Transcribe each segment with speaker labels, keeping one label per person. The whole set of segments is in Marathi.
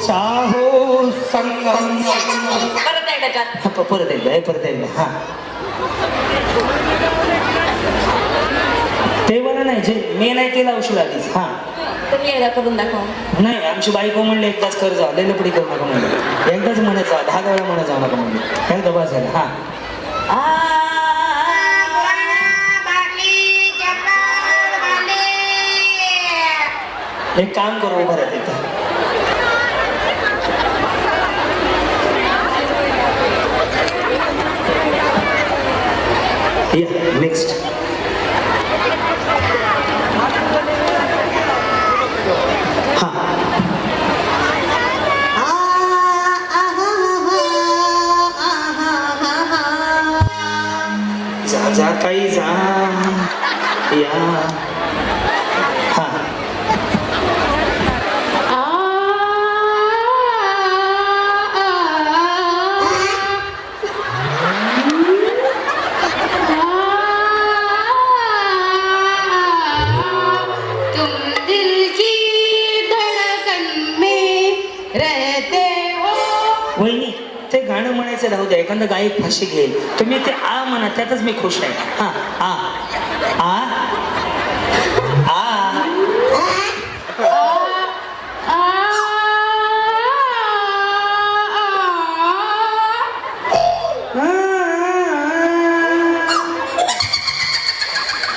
Speaker 1: चाहो संगम.
Speaker 2: परत एकदा त्यात.
Speaker 1: हा, परत एकदा हा. ते मला नाही जे मी नाही ते लावशील आधीच. हा
Speaker 2: तुम्ही एकदा करून दाखवा.
Speaker 1: नाही आमची बायको म्हणले एकदाच कर जा लय लपडी करू नका म्हणले एकदाच म्हणत जा 10 वेळा म्हणत जाऊ नका म्हणले एकदा बस झालं. हा एक काम करू उभं राहते नेक्स्ट. जा काही जा या. हा वहिनी ते गाणं म्हणायचं राहू द्या एखादा गायक फाशी घेईल तुम्ही ते आ म्हणा त्यातच मी खुश आहे. हा आ आ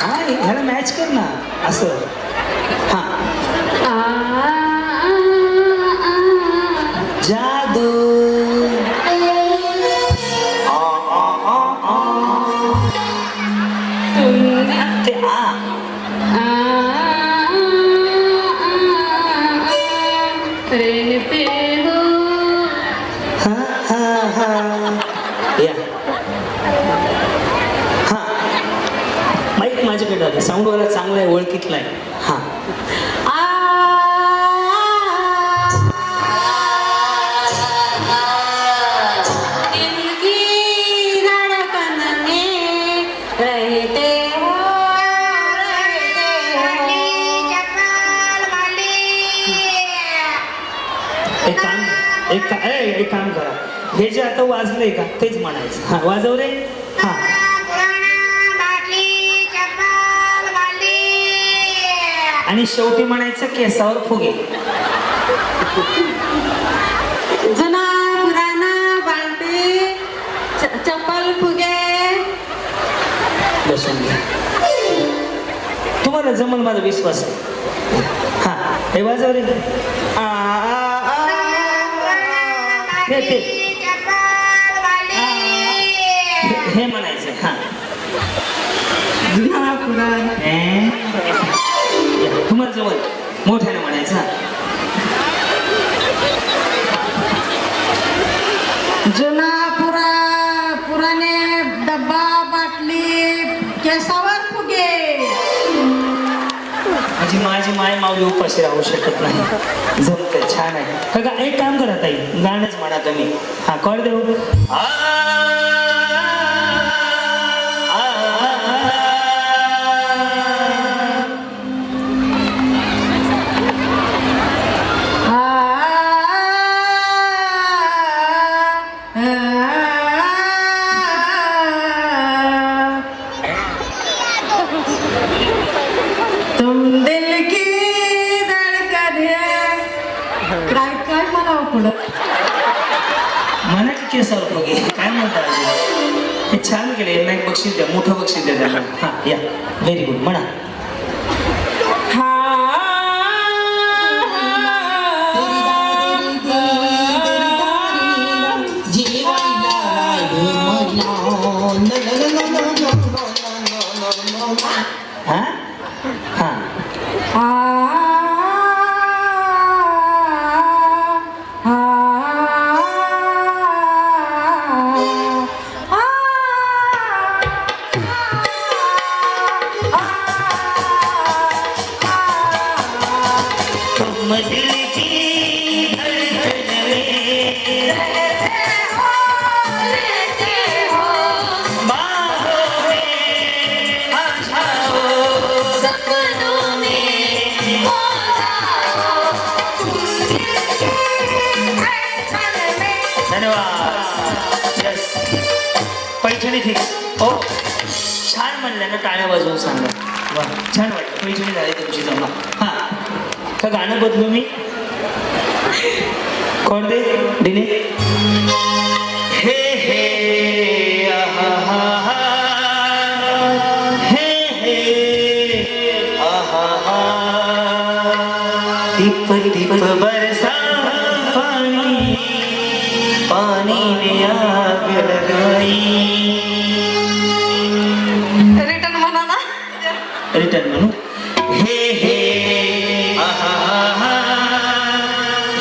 Speaker 1: आ ह्याला मॅच कर ना असं. हा जादू ते आ हा हा हा या. हा माईक माझ्याकडे आलं साऊंडवाला चांगला आहे ओळखीतला आहे. हा एक काम करा हे जे आता वाजलंय का तेच म्हणायचं. हा वाजव रे. हा आणि शेवटी म्हणायचं केसावर फुगे.
Speaker 2: जुना पुराणा बालटी चप्पल फुगे.
Speaker 1: बसून घ्या तुम्हाला जमल माझा विश्वास आहे. हा हे वाजव रे. हे म्हणायचं. हा तुम्हाला जवळ मोठ्याने म्हणायचं.
Speaker 2: जुना पुराणे डब्बा बाटली केसावर फुगे.
Speaker 1: माझी माय माऊली उपाशी राहू शकत नाही. जमतंय छान आहे का. एक काम करा ताई गाणंच म्हणा तुम्ही. हा कळ देऊ. म्हणा की केसावर बघे काय म्हणता हे छान केले. यांना एक बक्षीस द्या मोठं बक्षीस द्या त्यांना. हा या व्हेरी गुड म्हणा. हा हा टाळ्या वाजवून सांगा. वा छान वाटतं, पैठणी झाली तुमची जमा. हा का गाणं बदलू मी? कोण दे दिले हे हे आहा हा हा हे हे आहा हा टिप टिप बरसा पानी पानी ने आग लगाई.
Speaker 2: रिटर्न म्हणा ना.
Speaker 1: रिटर्न म्हणू. हे हे आहा हा हा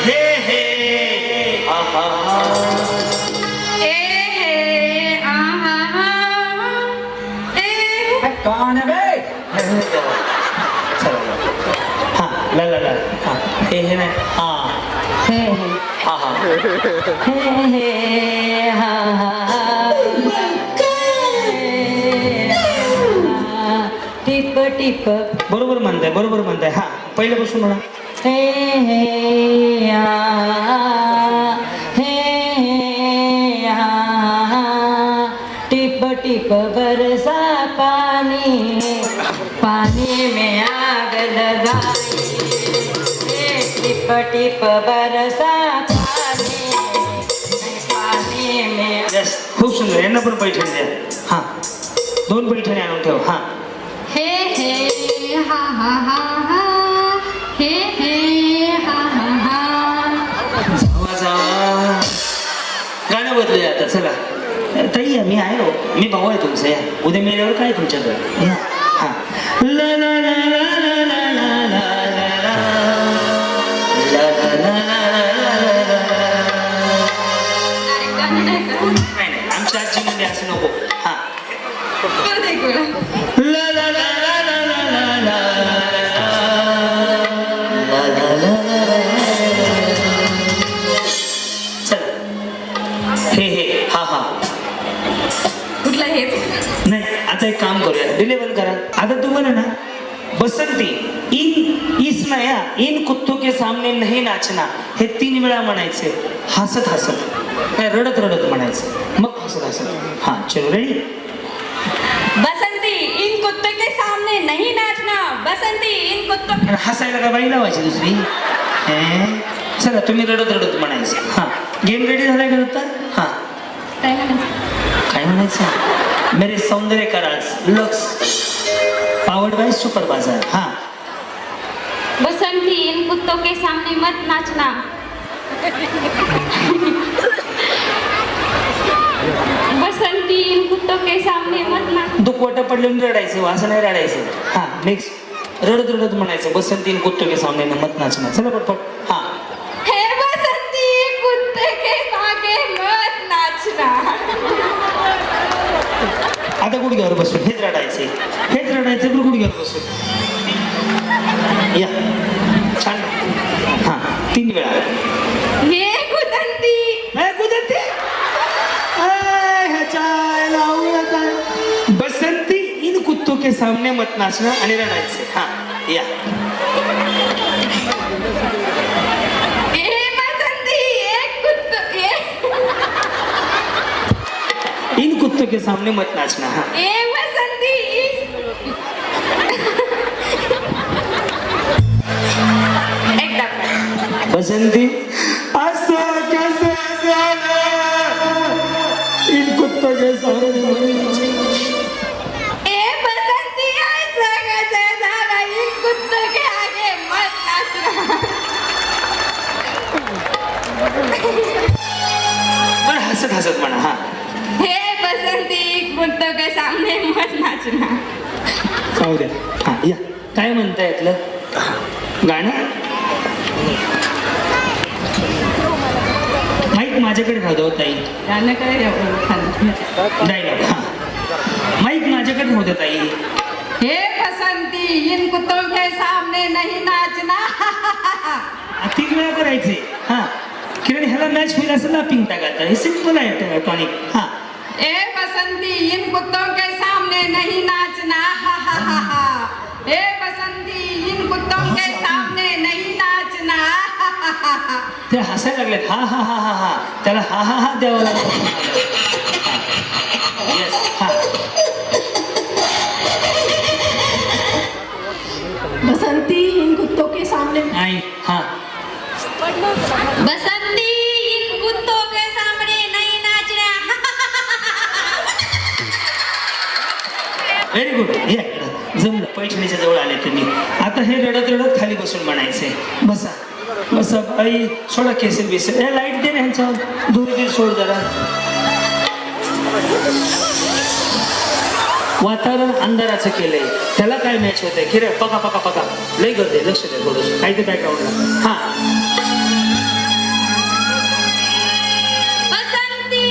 Speaker 1: हे हे आहा हा.
Speaker 2: ए हे आहा हा ए
Speaker 3: कौन है बे?
Speaker 1: चला हा ला ला ला हा हे नाही हा
Speaker 2: हे हे
Speaker 1: हा हा
Speaker 2: हे हे हा हा टिप टिप
Speaker 1: बरोबर म्हणताय हा पहिल्यापासून म्हणा.
Speaker 2: हे हे आ हे हे आ टिप टिप बरसा पानी पानी में आग लगाई. हे टिप टिप बरसा पानी पानी में.
Speaker 1: यस खूप सुंदर. यांना पण पैठणी द्या. हा 2 पैठणी आणून ठेव. हा
Speaker 2: हे हे हा हा हा हा हे हे हा हा हा.
Speaker 1: जावा जावा गाणं बदलूया आता. चला ताई या, मी आहे हो, मी भाऊ आहे तुमचा. या उद्या मेल्यावर काय तुमच्याकडे या. हा ला ला ला ला ला ला ला ला ला ला ला ला ला ला ला ला.
Speaker 2: गाणं नाही का?
Speaker 1: नाही नाही आमच्या आजी म्हणजे असं नको. हा
Speaker 2: परत एक वेळा.
Speaker 1: ला ला ला ला ला ला ला ला ला ला ला ला. चला हे हे हा हा.
Speaker 2: कुठला हेच
Speaker 1: नाही आता एक काम करूया, डिले बंद करा. आता तुम्हाला ना बसंती इन इस नया इन कुत्तों के सामने नहीं नाचना हे 3 वेळा म्हणायचे हसत हसत, नाही रडत रडत म्हणायचं, मग हसत हसत. हा चलो रेडी.
Speaker 2: बसंती इन कुत्तों के सामने नहीं नाचना. बसंती इन कुत्तों
Speaker 1: आणि हसायला का बाई लावायची दुसरी? चला तुम्ही रडत रडत म्हणायचं. हा गेम रेडी झालाय का आता? हा
Speaker 2: काय म्हणायचं?
Speaker 1: काय म्हणायचं? मेरे सौंदर्य का राज लक्स पावर्ड बाय सुपर बाजार. हा
Speaker 2: बसंती इन कुत्तों के सामने मत नाचना. बसंती इन कुत्तों के सामने मत नाचना.
Speaker 1: दुखवटा पडल्याने रडायचं, असं नाही रडायचं. हा नेक्स्ट रडत रडत म्हणायचं बसंती कुत्तो के सामने मत नाचना. चला पटपट. हा
Speaker 2: हे बसंती कुत्ते के आगे मत नाचना.
Speaker 1: आता गुडघ्यावर बसून हेच रडायचे, हेच रडायचं पण गुडघ्यावर बसून. या छान. हा 3 वेळा.
Speaker 2: हे कुदंती
Speaker 1: बसंती इन कुत्तों के सामने मत नाचना आणि रडायचे. हा या
Speaker 2: हे बसंती एक कुत्तो
Speaker 1: इन कुत्तों के सामने मत नाचना. हा
Speaker 2: ए बसंती एकदा पण.
Speaker 1: बसंती असं कसं झालं इन कुत्तों के सामने.
Speaker 2: ए बसंती ऐसा कैसे झाला इन कुत्तों के आगे मत नाचना.
Speaker 1: बरं हसत हसत म्हणा. हा
Speaker 2: हे बसंती कुत्तों के सामने मत नाचना.
Speaker 1: जाऊ द्या. हा या काय म्हणता यातलं गाणं? माईक माझ्याकडे राहू द्या ताई.
Speaker 2: गाणं काय
Speaker 1: डायलॉग. हा माईक माझ्याकडे राहू द्या ताई.
Speaker 2: हे बसंती इन कुत्तों के सामने नहीं नाचना.
Speaker 1: 3 वेळा करायचे. हा किरण ह्याला मॅच होईल असं ना पिंक टाकायचं. हे सिम्पल आहे टॉनिक. हा
Speaker 2: ए बसंती इन कुत्तों के सामने नहीं नाचना. हा हा हा हा. ए बसंती इन कुत्तों के सामने नहीं नाचना. हा हा हा हा.
Speaker 1: ते हसायला लागलेत. हा हा हा हा हा त्याला हा हा हा द्यावं लागतं. येस. हा
Speaker 2: इन कुत्तों के सामने
Speaker 1: नाही हा
Speaker 2: बसंती इन कुत्तों के सामने नहीं नाचना
Speaker 1: व्हेरी गुड हे जमलं पैठणीच्या जवळ आले तुम्ही आता हे रडत रडत खाली बसून म्हणायचंय बसा बसा बाई सोडा केसेल बेसेल हे लाईट दे ना ह्यांच्यावर दूर दे सोड जरा वातावरण अंधाराचं केलंय त्याला काय मॅच होतंय की रे पका पका पका लई गर्दी लक्ष द्या थोडंसं काय ते बॅकग्राऊंडला हा
Speaker 2: बसंती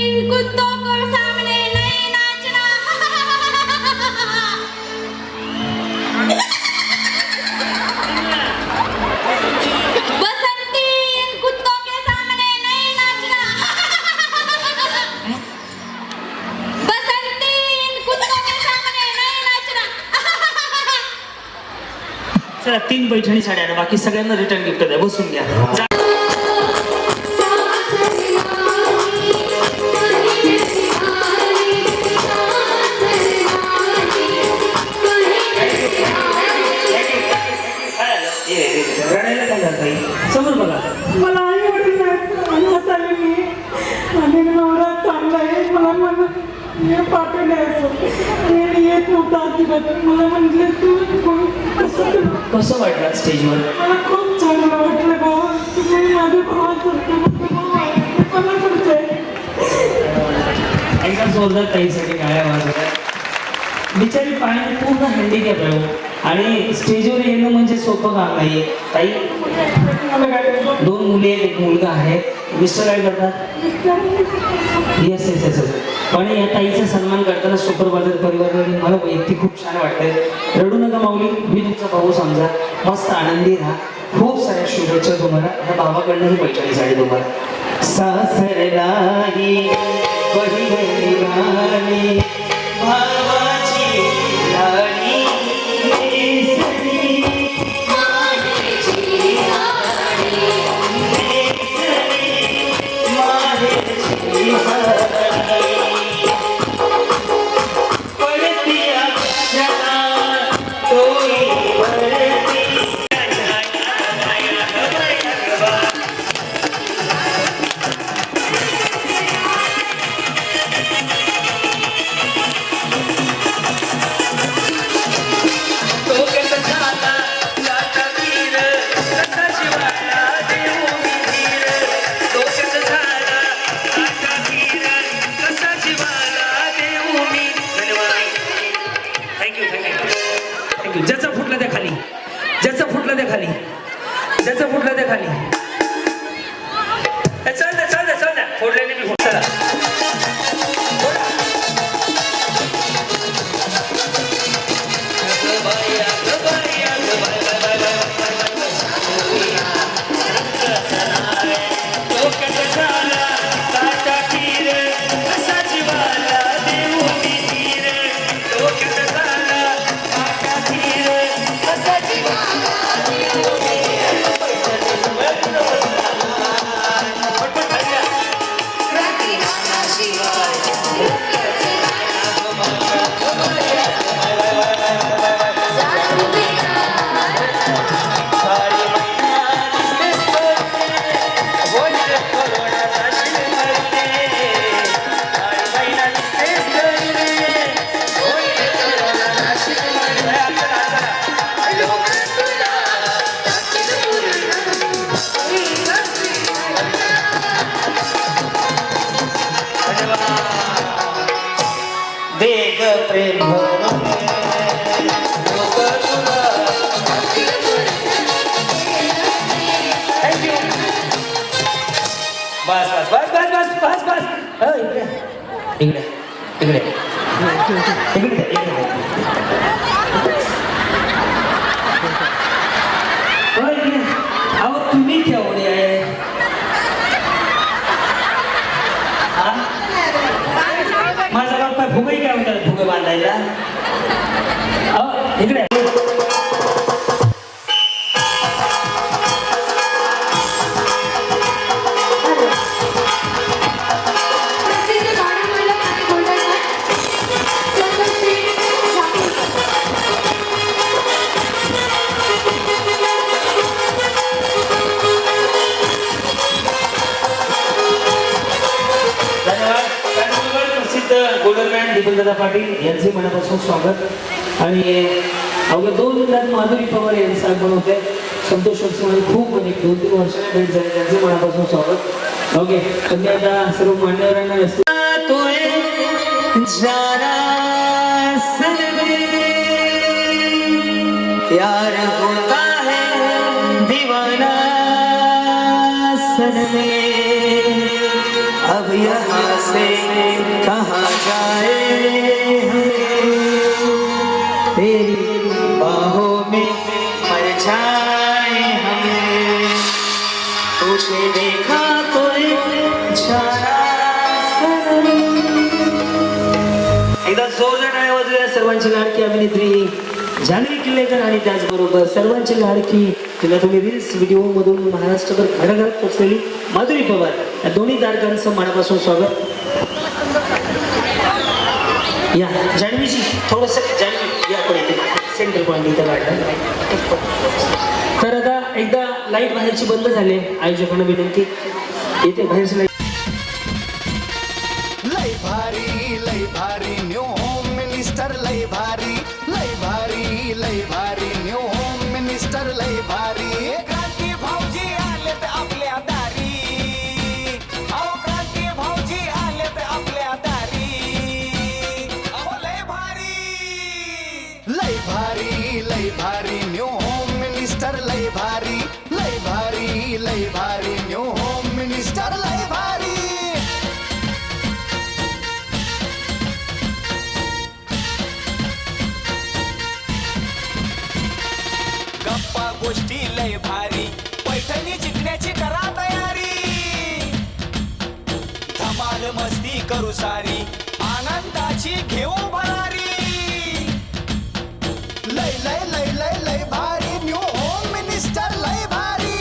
Speaker 2: इन कुत्तों को सामने नहीं नाचना बसंती इन कुत्तों के सामने नहीं नाचना बसंती इन कुत्तों के सामने नहीं नाचना
Speaker 1: चला 3 पैठणी साड्या आणा बाकी सगळ्यांना रिटर्न गिफ्ट द्या बसून घ्या जा. रडायला काय झालं ताई? समोर बघा
Speaker 3: मला आई वडील अनाथ आले मी आणि नवरा चांगला आहे मला हे पाठवण्याचं आणि येत नव्हता अजिबात मला म्हटलं तू कसं
Speaker 1: कसं वाटलं स्टेजवर
Speaker 3: मला खूप चांगलं वाटलं भाऊ तुम्ही माझे मला पुढचे
Speaker 1: एका जोरदार ताईसाठी गाड्या वाजवल्या बिचारी पायाने पूर्ण हँडिकॅप आहे हो. आणि स्टेजवर येणं म्हणजे सोपं काम नाही ताई
Speaker 3: मला काय
Speaker 1: 2 मुली आहेत 1 मुलगा आहे मिस्टर काय करतात येस येस येस पण या ताईचा सन्मान करताना सुपर बाजार परिवाराने मला वैयक्तिक खूप छान वाटतंय रडू नका माऊली मी तुमचा भाऊ समजा मस्त आनंदी राहा खूप साऱ्या शुभेच्छा तुम्हाला ह्या भावाकडनं ही पैठणी साडी तुम्हाला सासरलाही बहिणी गाणी भावाची लाडी ज्याचा फुटला त्या खाली ज्याचा फुटला त्या खाली ज्याचा फुटला त्या खाली चल द्या चल द्या चल द्या फोडल्याने मी फुटला वेग प्रेम बस बस बस बस बस बस बस इकडे इकडे इकडे इकडे अहो तुम्ही केवढे आहे माझा बाप काय फुगई काय म्हणतात फुगे बांधायला इकडे दीपकदादा पाटील यांचे मनापासून स्वागत आणि अवघ्या 2 मिनिटात माधुरी पवार यांचं आगमन होते. संतोष वरसे खूप म्हणजे 2-3 वर्षांनी भेट झाली त्यांचे मनापासून स्वागत. ओके तुम्ही आता सर्व मान्यवरांना व्यस्त प्यार होता है दीवाना सन में अब यहाँ से कहाँ जाए तेरी बाहों में मर जाए हमें तुझे देखा कोई जाना एकदा जोरदार टाळ्या वाजवूया सर्वांची लाडकी अभिनेत्री जान्हवी किल्लेकर आणि त्याचबरोबर सर्वांची लाडकी तिला तुम्ही रील्स व्हिडिओ मधून महाराष्ट्रभर घराघरात पोचलेली माधुरी पवार या दोन्ही तारकांचं मनापासून स्वागत. या जान्हवीजी थोडस जान्हवी या पण इथे सेंटर पॉईंट इथं काढलं. तर आता एकदा लाईट बाहेरची बंद झाली आयोजकांना विनंती इथे बाहेरची लाईट
Speaker 4: लय भारी न्यू होम मिनिस्टर लय भारी न्यू होम मिनिस्टर लय भारी क्रांती भाऊजी आलेत आपल्या दारी अहो क्रांती भाऊजी आलेत आपल्या दारी अहो लय भारी न्यू होम मिनिस्टर लय भारी न्यू होम मिनिस्टर लय भारी गप्पा गोष्टी लय भारी पैठणी जिंकण्याची करा तयारी धमाल मस्ती करू सारी आनंदाची घेऊ भरारी लय लय लय लय लय भारी न्यू होम मिनिस्टर लय भारी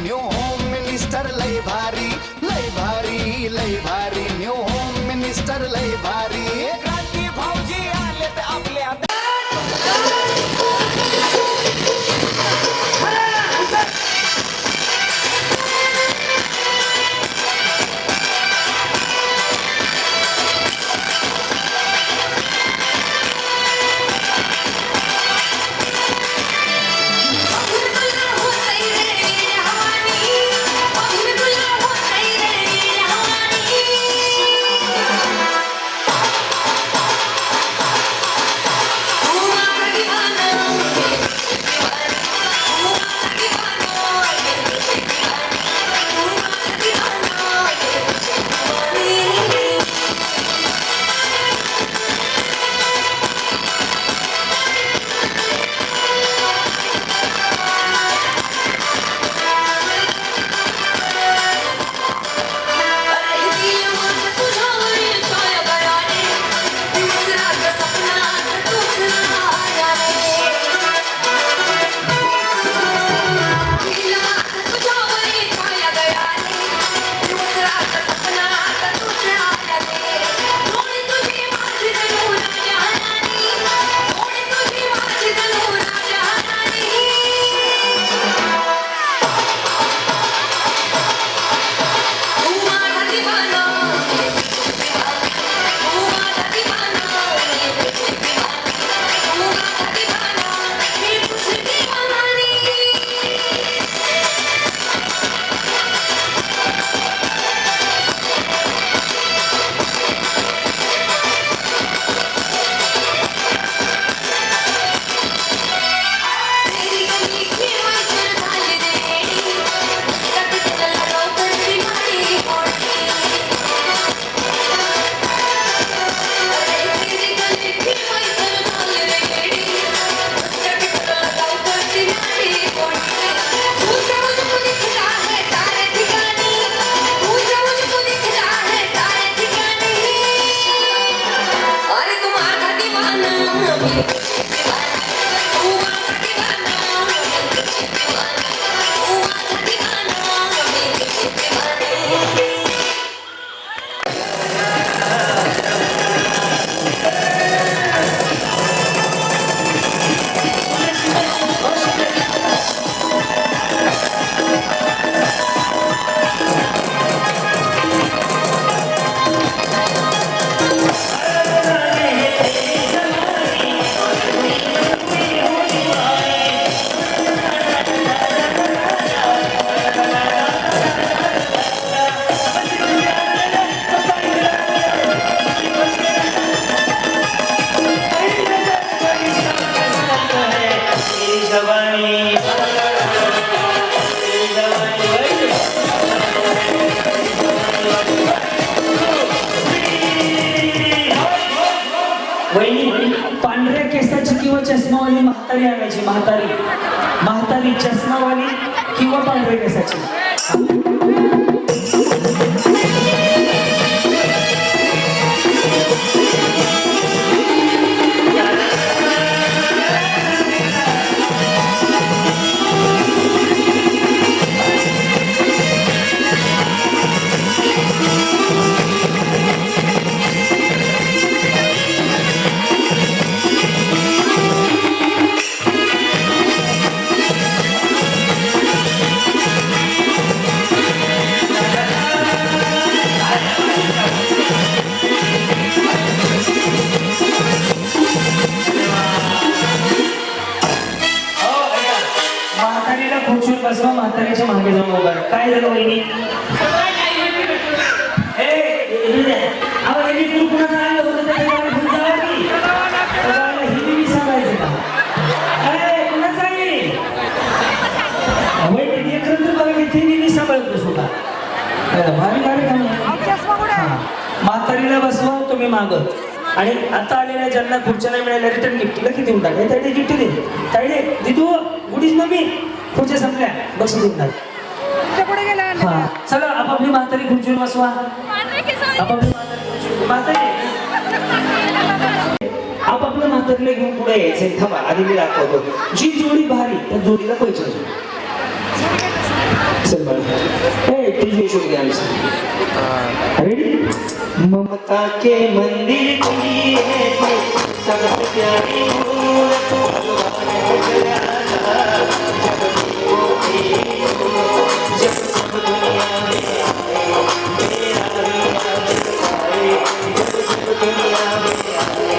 Speaker 4: न्यू होम मिनिस्टर लय भारी न्यू होम मिनिस्टर लय भारी क्रांती भाऊजी आलेत आपल्या
Speaker 1: चष्मावाली म्हातारी आणायची, म्हातारी चष्मावाली किंवा पांढरे केसाची. म्हातारीला खुर्चीवर बसवा, म्हातारीच्या मागे जाऊन उभा राहा. काय झालं वहिनी? तू कुणाचं आणलं होतं त्या गावाला घेऊन जावा की? त्या गावाला हिंदी बी सांगायचं का? कुणाचं आहे? वहिनी लेकरं तर बघा, मी हिंदी बी सांभाळतो सुद्धा. भारी कार्यक्रम आहे. म्हातारीला बसवा तुम्ही मागं, आणि आता आलेल्या ज्यांना खुर्च्या नाही मिळाल्या रिटर्न गिफ्टला किती देऊन टाक. ताईडे गिफ्ट दे, ताईडे दिदू गुडीच मम्मी खुर्च्या संपल्या, बस देऊन टाक. हा चला, आपापली म्हातारी खुर्चीवर बसवा. आपापली आपापलं म्हातारीला घेऊन पुढे यायचंय. थांबा, आधी मी दाखवतो. जी जोडी भारी त्या जोडीला पैसे चल बरं. तुझी जोडी घ्या. रेडी? ममता के मंदिर की है तू, सबसे प्यारी मूरत जब दुनिया में आए, तेरा भी जब दुनिया में आए.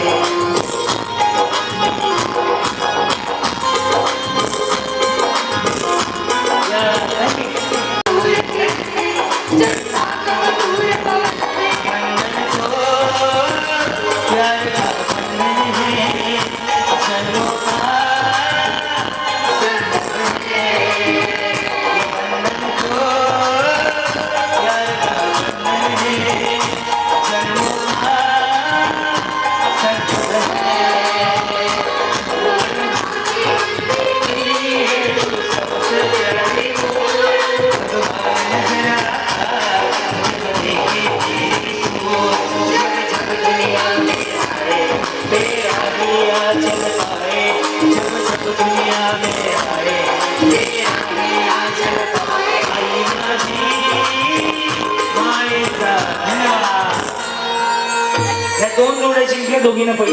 Speaker 1: दोन जोड्या जिंकल्या, दोघींना पैसे.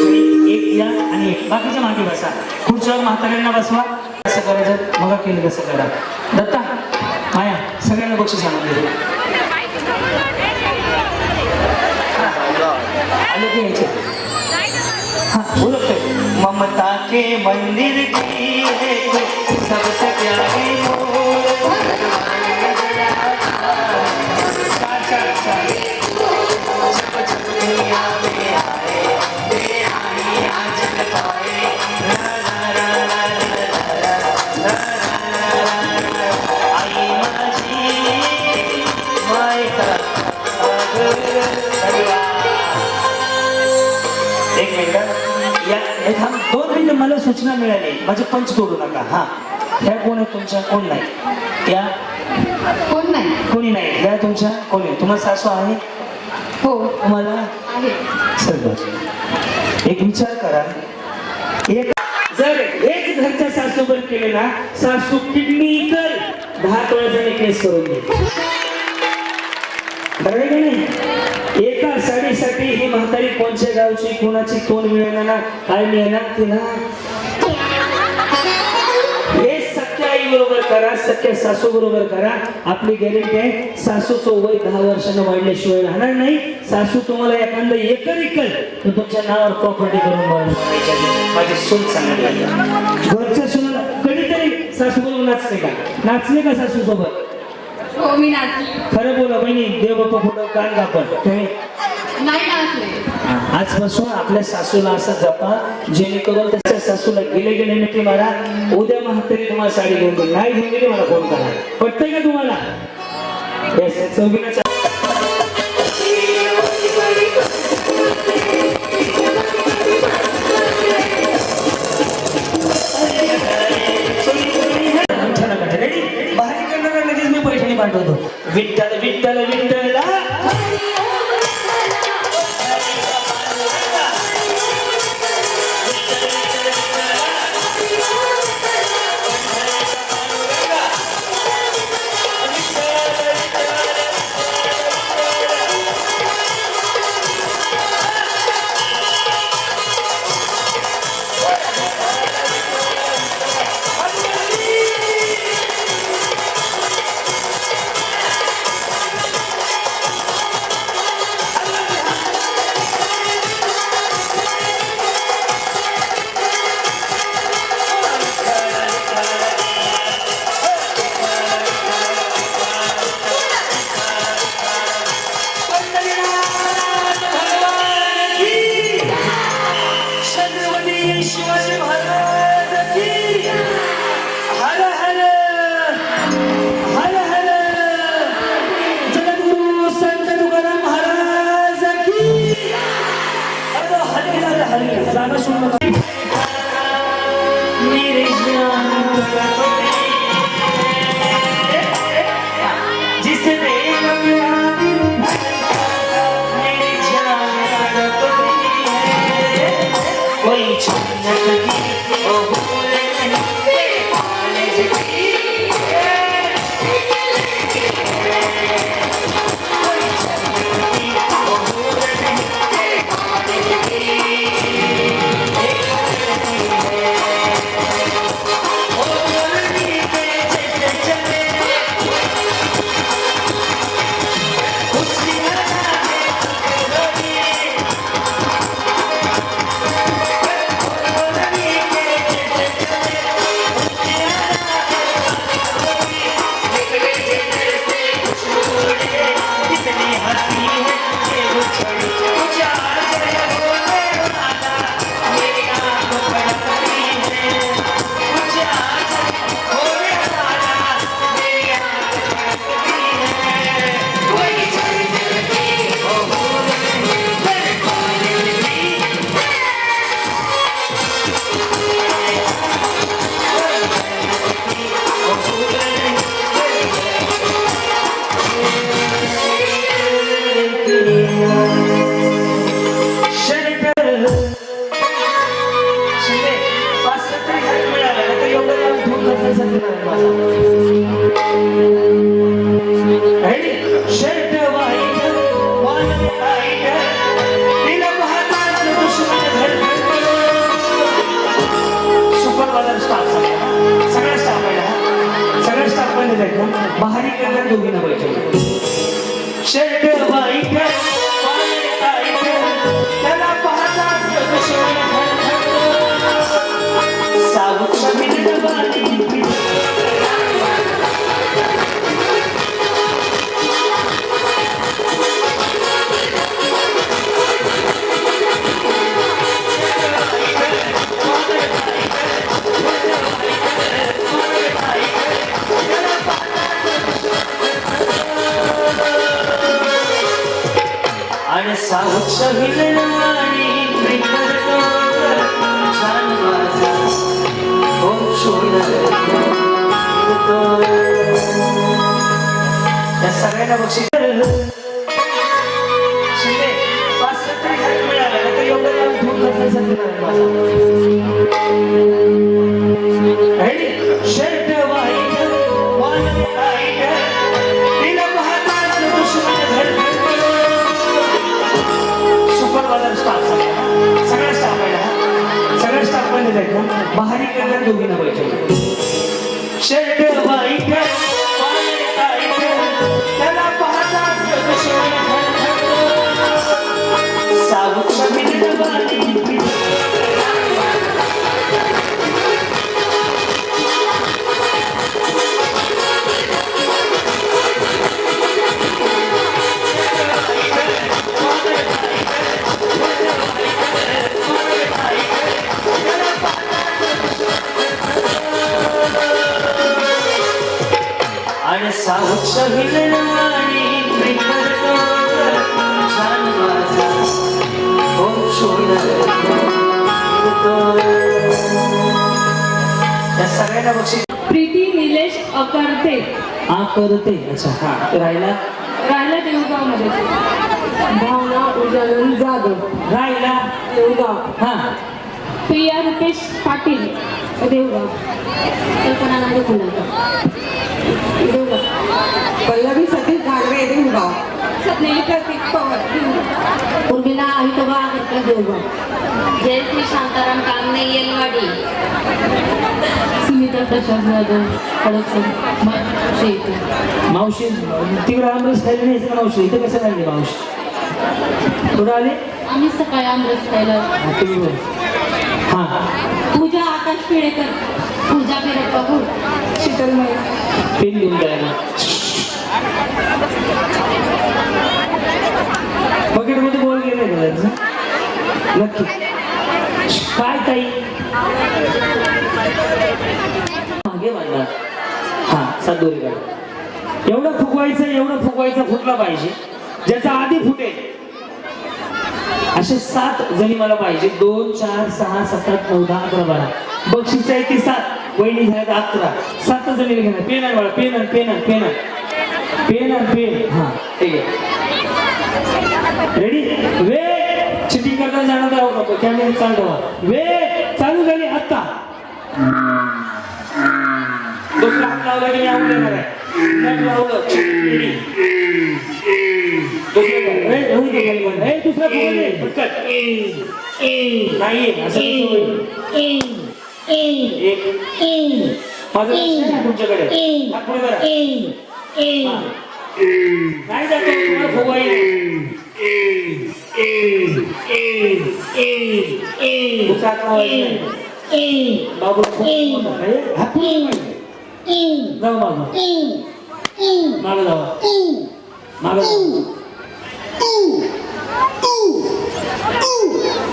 Speaker 1: एक या आणि एक. बाकीच्या मागे बसा. खुर्चीवर म्हाताऱ्यांना बसवा. कसं करायचं मग केलं कसं करा. दत्ता, माया, सगळ्यांना बक्षीस आणून दे. आले की यायचे? हा बोलतोय. ममता के मंदिर की है तू, सबसे प्यारी मूरत. दुनिया में आए, तेरा ही आज पाए. आई माझी मायका. एक मिनिट या, थांब 2 मिनिटं. मला सूचना मिळाली, माझे पंच तोडू नका. हा, ह्या कोण आहे तुमच्या? कोण नाही? या
Speaker 2: कोण नाही?
Speaker 1: कोणी नाही. या तुमच्या कोण आहे? तुम्हाला सासू आहे?
Speaker 2: हो
Speaker 1: तुम्हाला
Speaker 2: आहे.
Speaker 1: सर्व एक विचार करा. एक जर एक घरच्या सासूवर केले ना, सासू किडनी कर 10 तोळ्याचा नेकलेस करून दे. बरोबर की नाही? एका साडीसाठी ही म्हातारी कोणत्या गावची, कोणाची तोंड मिळणार ना, काय मिळणार तिला. हे सख्या आई बरोबर करा, सख्या सासू बरोबर करा. आपली गॅरंटी आहे, सासूचं वय 10 वर्षांना वाढल्याशिवाय राहणार नाही. सासू तुम्हाला एखादं एकर इकल तर तुमच्या नावावर प्रॉपर्टी करून माझी सून सांगितलं. घरच्या सुनाला कधीतरी सासू बरोबर नाचले का? नाचले का सासू सोबत?
Speaker 2: हो मी नाचली.
Speaker 1: खरं बोला बहिणी, देव बाप्पा पुढं कान कापड. तुम्ही
Speaker 2: नाही नाचले.
Speaker 1: आजपासून आपल्या सासूला असं जपा, जेणेकरून त्याच्या सासूला गेले गेले नक्की मारा. उद्या म्हातारी तुम्हाला साडी घेऊन देईल. नाही घेऊन गेली मला फोन करा. पटतंय का तुम्हाला? चौघीला शिवाजी महाराज की हर हर हर हर जगद्गुरु संत तुकाराम महाराज की अरे हरी हर हरी गाणं सुरू मेरे जान जिसने कोई छन्नत की ओ भूले नहीं कॉलेज की कोई छन्नत की ओ भूले नहीं कॉलेज की ओ लड़की के जैसे चले खुशी लगा के बाहरी करणार दोघींना पाहिजे शर्ट वाईट त्याला पाहताच दुश्मन सावध मिनिट बारी आणि साऊथ हिलवाणी करतो छान माझा हो शोधतो त्या सगळ्यांना बक्षीस शिंदे 5-7 मिळालं तर एवढं धूम करण्यासाठी शर्ट वाईट वाल टाईट तिला पाहताच दुश्मन धडधडतो सुपरवाला स्टाफ सगळा स्टाफ आहे सगळा स्टाफ पण देत ना बाहरी करणार दोघींना पाहिजे शर्ट वाईट वाल टाईट त्याला पाहताच दुश्मन धडधडतो सावध मिनिट बारी आणि साऊथ हिलवाणी करतो छान माझा हो शोधतो त्या सगळ्यांना बक्षीस
Speaker 3: प्रीती निलेश अकर्ते
Speaker 1: करते अच्छा हा राहिला
Speaker 3: राहिला देवगाव मध्ये भावना उजालन जाधव
Speaker 1: राहिला
Speaker 3: देवगाव
Speaker 1: हा
Speaker 3: प्रिया रुपेश पाटील देवगाव कल्पना नांदे देवगाव
Speaker 5: पल्लवी सतीश घागरे देवगाव
Speaker 3: सपनेली प्रतीक पवार
Speaker 6: उर्मिला अहितोबा आगरकर देवगाव जयश्री शांताराम कामने येलवाडी
Speaker 3: सुनीता प्रशांत जाधव खडकसर
Speaker 1: मावशी तिकडे आमरस खायला नाही ना मावशी इथं कसं लागली मावशी कुठं आले
Speaker 6: आम्ही सकाळी आमरस खायला
Speaker 1: हा
Speaker 6: पूजा आकाश पेडेकर पूजा पेडप्पा हो
Speaker 3: शीतल महेश
Speaker 1: पेन घेऊन जायला पॉकेटमध्ये बॉल गेले का त्यांचं नक्की काय ताई मागे मांडा हा सात दोरी काढ एवढं फुगवायचं फुटला पाहिजे ज्याचा आधी फुटेल असे 7 जणी मला पाहिजे 2 4 6 7 8 9 10 11 12 बक्षीस आहे ती 7 वहिनी झाल्या 11 7 जणी घेणार पेन आहे मला पेन हा ठीक आहे रेडी वे चिटिंग करताना जाणार राहू नको कॅमेरा चालू ठेवा वे चालू झाली आता दुसरा हात लावला की मी आवड देणार आहे लावलं रेडी दुसरा फुगवले पटकन नाही असं एक माझं लक्ष आहे तुमच्याकडे हात पुढे करा हा. नाही जातो तुम्हाला फुगवायला दुसरा हात लावायचा बाबू हात पुढे जाऊ मागं जावा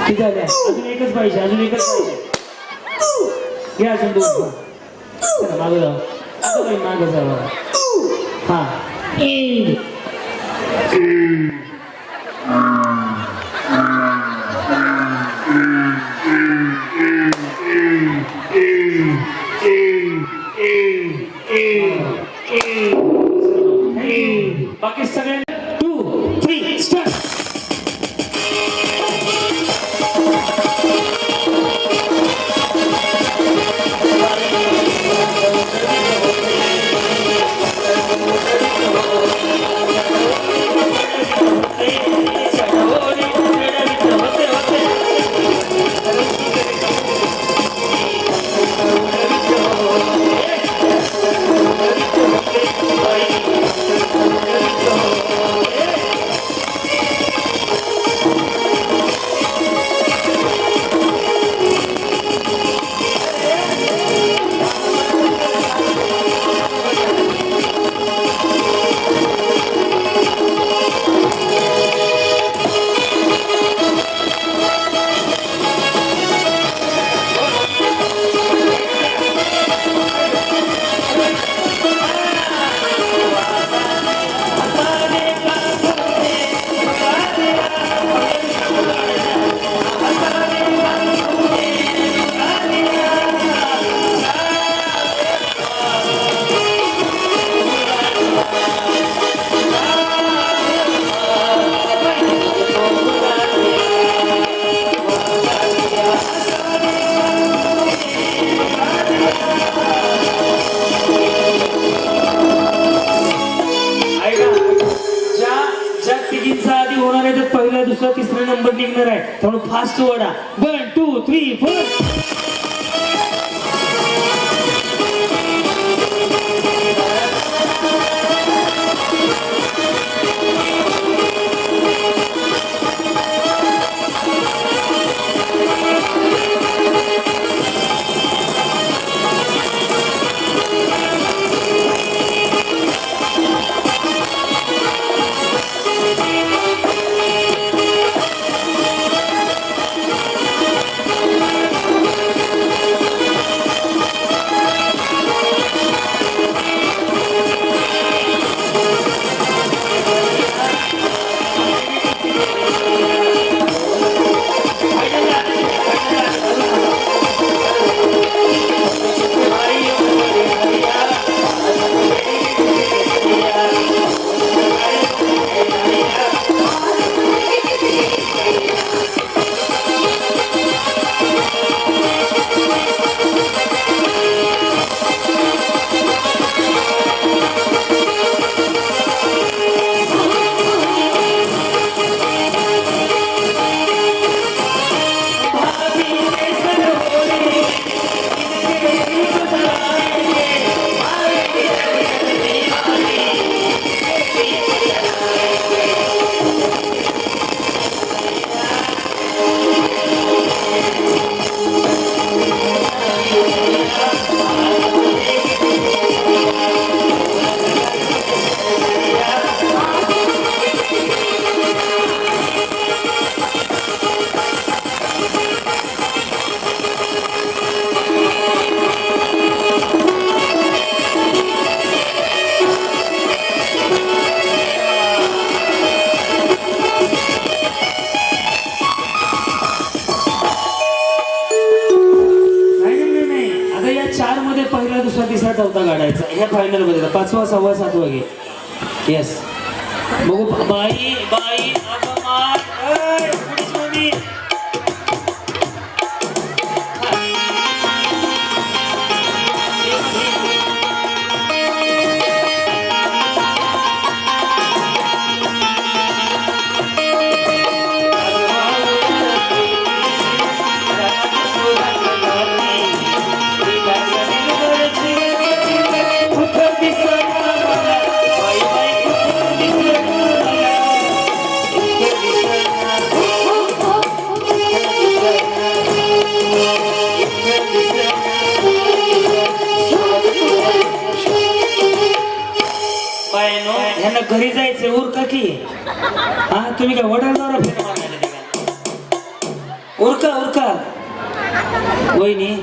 Speaker 1: किती झाले अजून एकच पाहिजे घे अजून 2 मागं जावा आता काही मागं जावा हा बाकी सगळे 2 3 स्टार्ट पहिला दुसरा तिसरा नंबर निघणार आहे त्यामुळे फास्ट वडा 1 2 3 4
Speaker 7: Thank you.
Speaker 1: दुसरा तिसरा चौथा काढायचा ह्या फायनल मध्ये 5वा 6वा 7वा घे येस बघू बाई बाई अपमान ऐ, पुढची जोडी. बायानो, ह्यांना घरी जायचंय उरका की हा तुम्ही काय वडाला फेर मारणार उरका उरका वहिनी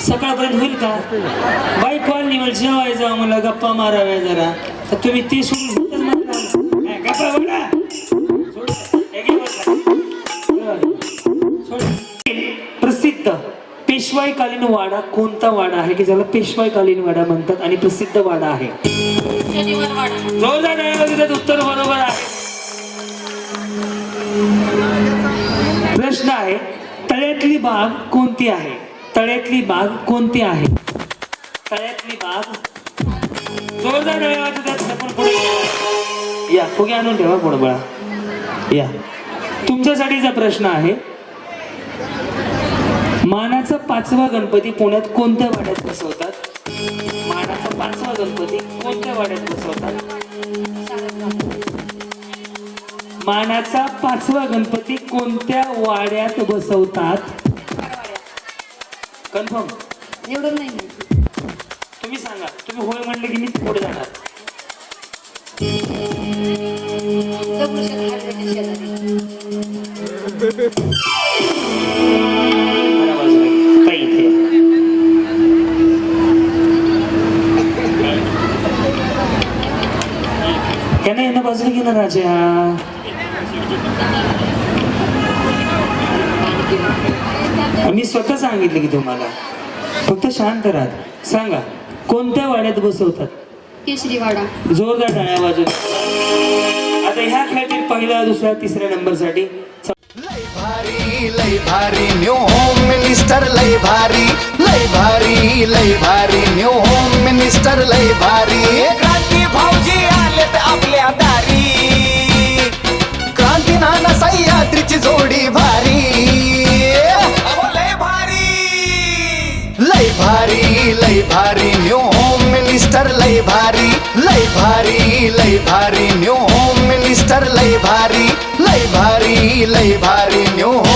Speaker 1: सकाळपर्यंत होईल का बाई कॉल नाही मला जेवायचं मला गप्पा माराव्या जरा तर तुम्ही ती सोडून गप्पा बघा प्रसिद्ध पेशवाईकालीन वाडा कोणता वाडा आहे की ज्याला पेशवाईकालीन वाडा म्हणतात आणि प्रसिद्ध वाडा आहे
Speaker 6: शनिवार वाडा.
Speaker 1: जोरदार टाळ्या वाजवतात. उत्तर बरोबर आहे. प्रश्न आहे तळ्यातली बाग कोणती आहे तळ्यातली बाग कोणती आहे तळ्यातली बाग जोरदार टाळ्या वाजवतात. आपण पुढे या फुगे आणून ठेवा पुढे बळा या तुमच्यासाठीचा प्रश्न आहे मानाचा 5वा गणपती पुण्यात कोणत्या वाड्यात बसवतात मानाचा 5वा गणपती कोणत्या वाड्यात बसवतात मानाचा 5वा गणपती कोणत्या वाड्यात बसवतात कन्फर्म
Speaker 6: एवढं नाही माहिती.
Speaker 1: तुम्ही सांगा तुम्ही होय म्हणले की मी पुढे जाणार
Speaker 6: दगडूशेठ हलवाईच्या शेजारी.
Speaker 1: मला बाजूला घे. ताई इथे या. यांना बाजूला घेणार राजा मी स्वतः सांगितलं की तुम्हाला फक्त शांत राहत सांगा कोणत्या वाड्यात बसवतात
Speaker 6: केशरी वाडा.
Speaker 1: जोरदार टाळ्या वाजवून आता ह्या खेळातील पहिला दुसरा तिसऱ्या नंबर साठी
Speaker 4: लय भारी न्यू होम मिनिस्टर लय भारी न्यू होम मिनिस्टर लय भारी क्रांती भाऊजी आलेत आपल्या दारी क्रांती नाना सह्याद्रीची जोडी भारी अहो, लय भारी न्यू होम मिनिस्टर लय भारी न्यू होम मिनिस्टर लय भारी न्यू होम